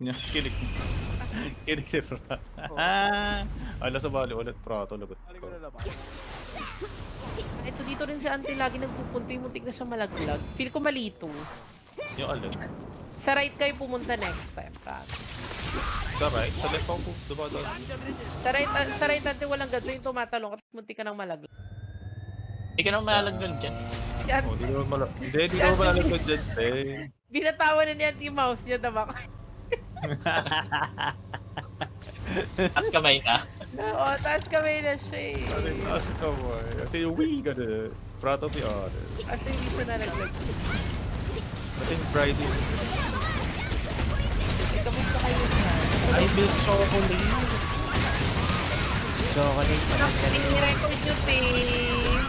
niya. Kinig. Kinig si Fra. Ala sa bali ulit Prato, lagot ko. Ito dito rin si Auntie lagi nagpupunta yung muntik na siya malaglag. Feel ko malito. Yung alin? Sa right kayo pumunta next time, Prato. Sa right? Sa left ako diba doon? Sa right Auntie walang ganito yung tumatalong at muntik ka nang malaglag. Hindi ka nang malalaglag dyan. Hindi naman malalaglag dyan, eh. Binatawan na niya yung mouse niya, diba? Taas kamay na. Oo, taas kamay na siya eh. Taas kamay. Kasi we gonna proud of the honor. Kasi hindi siya nalaglag. Kasi Friday. Kamusta kayo na? Ay, milk chocolate. Chocolate. Ini-record nyo, babe.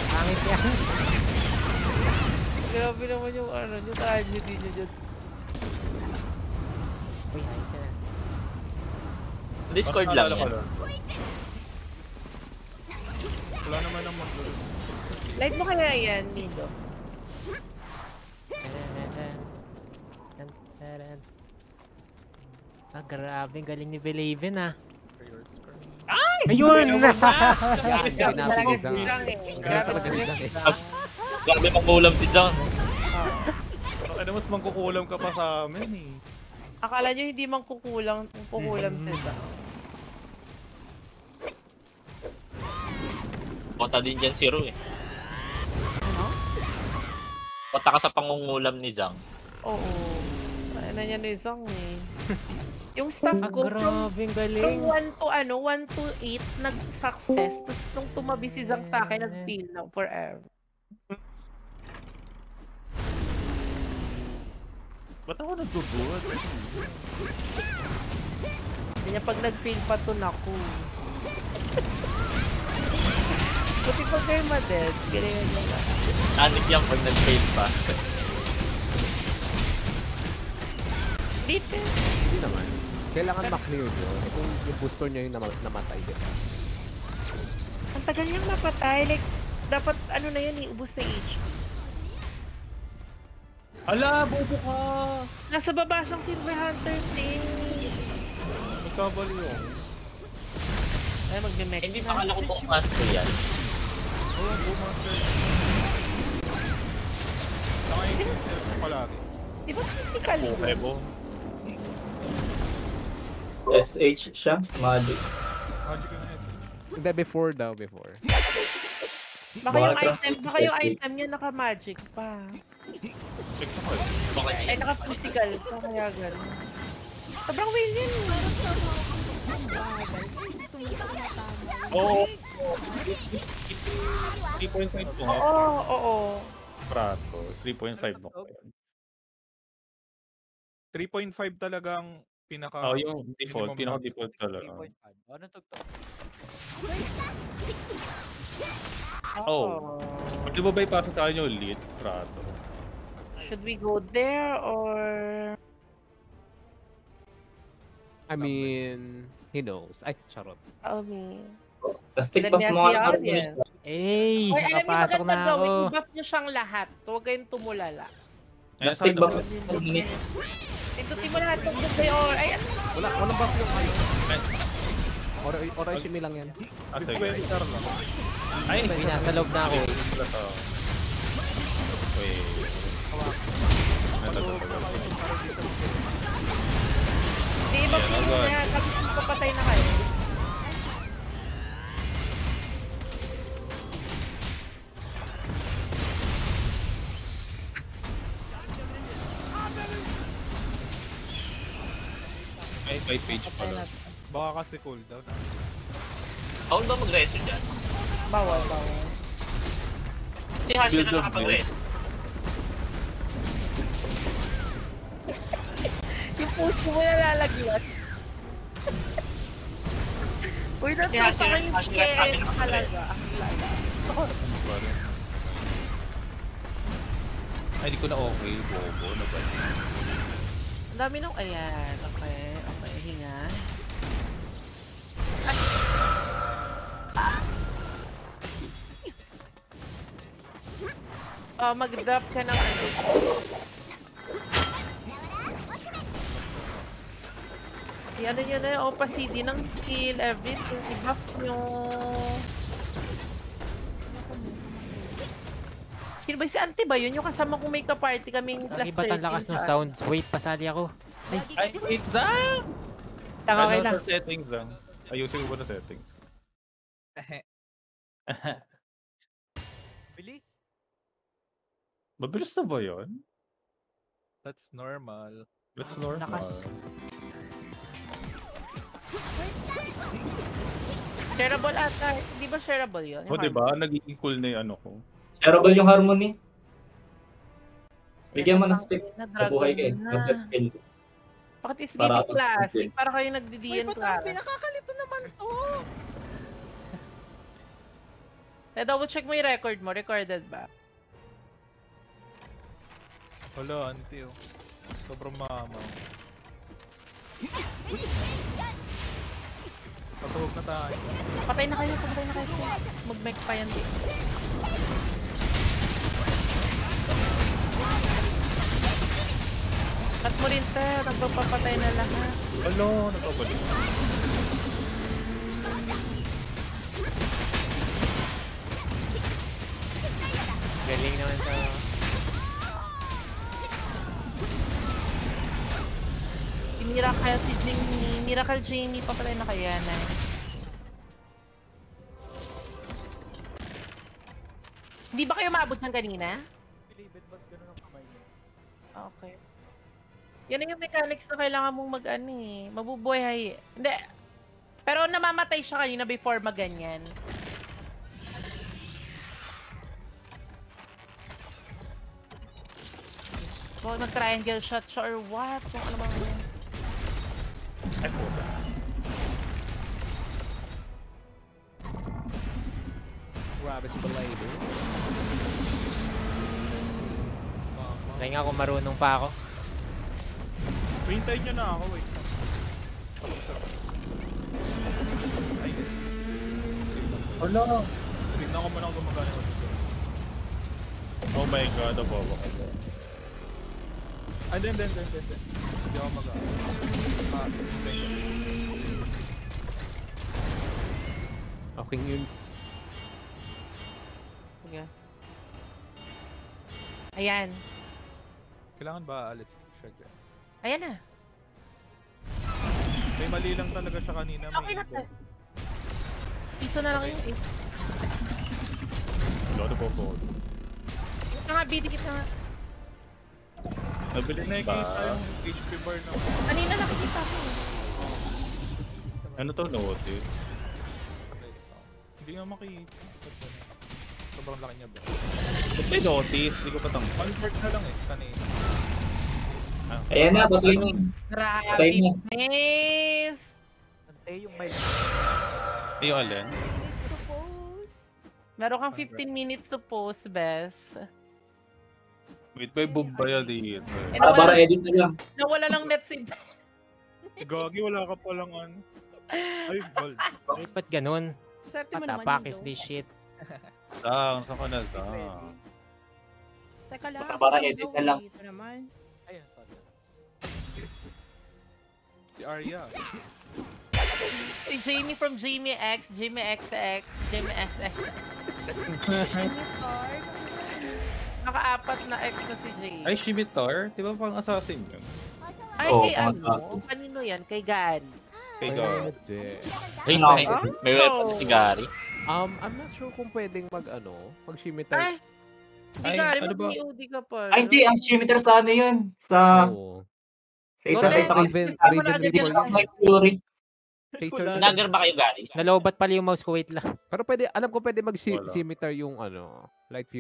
Pangit yan. Grabe naman yung ano, yung tragedy nyo dyan. Uy, nice na. Discord lang yan. Wala naman ang mag-group. Live mo kaya yan, Mido? Ah, grabe. Galing ni Believin ah. Ay! Ayun! Grabe Grabe makulam si John. Ano mas mangkukulam ka pa sa amin eh. Akala nyo hindi man kukulang sila. Bota din dyan si Ru eh. Ano? Bota ka sa pangungulam ni Zhang. Oo. Ano na niya ni Zong eh. Yung staff ko grabe, galing. from 1 to 8 nag-success. Tapos nung tumabi si Zang sa akin, nag-feel na forever. Ba't ako nagbubuhat? Hindi niya pag nag-feel pa to naku. Buti pag kayo ma-dead, galingan niya lang. Anik yan pag nag-fail pa. Dito. Hindi naman. Kailangan ma-clear yun. Kung yung booster niya yung namatay din. Ang tagal niyang napatay. Like, dapat ano na yan eh, ubus na HP. Ala, bobo ka! Nasa baba siyang Silver Hunter eh. Magkabali yun. Ay, magme-mech Hindi na. pa kala ko buong master yan. Oo, bumaster. Nakain yung cellphone palagi. Di ba physical yun? Bebo. SH siya, Magic. Magic yung SH. Hindi, before daw, before. Baka yung item niya naka-magic pa. Check na kayo. Ay, naka-physical. Kaya gano'n. Sobrang win yun. Oo. 3.5 ko nga. Oo. Prato. 3.5 mo ko yan. 3.5 talagang pinaka... Oo, yung default. Pinaka-default talaga. Ano tugtog? Oh. Di ba ba ipasa sa akin yung lead? Prato. Should we go there or... I mean, he knows. Ay, charot. Stick buff mo nga. Ey, nakapasok na ako. I-buff niyo siyang lahat. Huwag kayong tumulala. Stick buff. Pindutin mo lahat kung gusto or... Ay, ano? Walang buff yung ano. Orochi lang yan. Sige. Ay, nasa loob na ako. Di ba po na tapos papatay na kayo? May white page pala. Baka kasi cooldown. Bawal ba mag-reso dyan? Bawal. Si Hashi na nakapag-reso. Yung puso mo nalalagyan. Uy, nasa sa kayo talaga. Ay, di ko na okay. Bobo na ba? Ang dami nung... Ayan. Okay. Hinga. Mag-drop ka ng ano. Ano nyo na yung opacity ng skill, everything. I-buff nyo. Sino ba si Auntie ba yun? Yung kasama kong may ka-party kaming plus Lagi ba't ang lakas ng sounds? Wait, pasali ako. Ay, wait, Zang! Tama, okay Ano lang. sa settings, Zang? Ayusin mo ba na settings? Bilis. Mabilis na ba yun? That's normal. That's normal. Lakas. Shareable ata. Di ba shareable yun? O, diba? Nagiging cool na yung ano ko. Shareable yung harmony. Bigyan mo ng Yan, stick. na Nabuhay ka eh. dragon na. Concept skill. Bakit is Para giving atong classic? skill. Para kayo Uy, nagdidiyan ba't ang class. pinakakalito naman to? Double check mo yung record mo. Recorded ba? Wala, auntie oh. Sobrang mamaw. Patuhog na tayo. Patay na kayo. Patay na kayo. Mag-mech pa yan. Cut mo rin te. Nagpapapatay na lahat. Ano? Nagpabalik. Galing naman sa... Si Miracle si Jamie. Miracle Jamie. Papatay na kaya na. Hindi ba kayo maabot ng kanina? Okay. Yan na yung mechanics na kailangan mong mag-ano eh. Mabubuhay. Hindi. Pero namamatay siya kanina before maganyan. So, mag-triangle shot siya or what? Kung ano bang... Ay, puta. Grabe si Belaven. Kaya nga kung marunong pa ako. Hintayin nyo na ako, wait. Tapos ako. Ay, Ano? tignan ko muna kung gumagana ko dito. Oh my god, abobo ko. Ay, hindi. Hindi ako mag-ano. Hindi. Okay yun. Sige. Ayan. Kailangan ba aalis siya dyan? Ayan na. May mali lang talaga siya kanina. Okay na May tayo. Piso na lang yung eh. Lord of Bobo. Huwag ka nga, bidikit na nga. Nabilis nakikita ba? yung HP bar na. Kanina nakikita ko. Ano to? Notice? Hindi nga makikita. Sobrang laki niya ba? Ba't may notice? Hindi ko patang. Convert na lang eh, kanina. Ayan na, batuloy mo. Grabe, Patay na. miss! Ay, yung alin? It's to pose. Meron kang 15 minutes to post, Bes. Wait, may boob ba yan dito? Eh, Para edit na lang. nawala lang net si Bes. Gagi, wala ka palang ano. Ay, gold. Wait, ba't ganun? Swerte mo naman Patapak yun, is though. this shit. Saan? Saan ka na? Saan? Teka lang. Para isang edit daw na lang. eh. Ito naman. Si Arya. Si Jamie from Jamie X, Jamie XX, Jamie XX. Card. Naka-apat na X na si Jamie. Ay, Shimitar? Di ba pang assassin yun? Ay, Oo, kay ano? pang-assassin. Kanino yan? Kay Gary. Kay God. Pwede. Uy, No. may weapon si Gary. I'm not sure kung pwedeng mag-shimitar. Ay! Si Ay, Gary, ano ba? mag-EOD ka pa. Ay, hindi. Ang shimmeter sa ano yun? Sa Oo. isa Wala, sa Raven, Ako Raven na agad Ritual yan. yan. May Fury. Chaser Wala. yan. Nagger ba kayo, Gary? Nalobat pala yung mouse ko, wait lang. Pero pwede, alam ko pwede Wala. mag-scimitar yung ano, light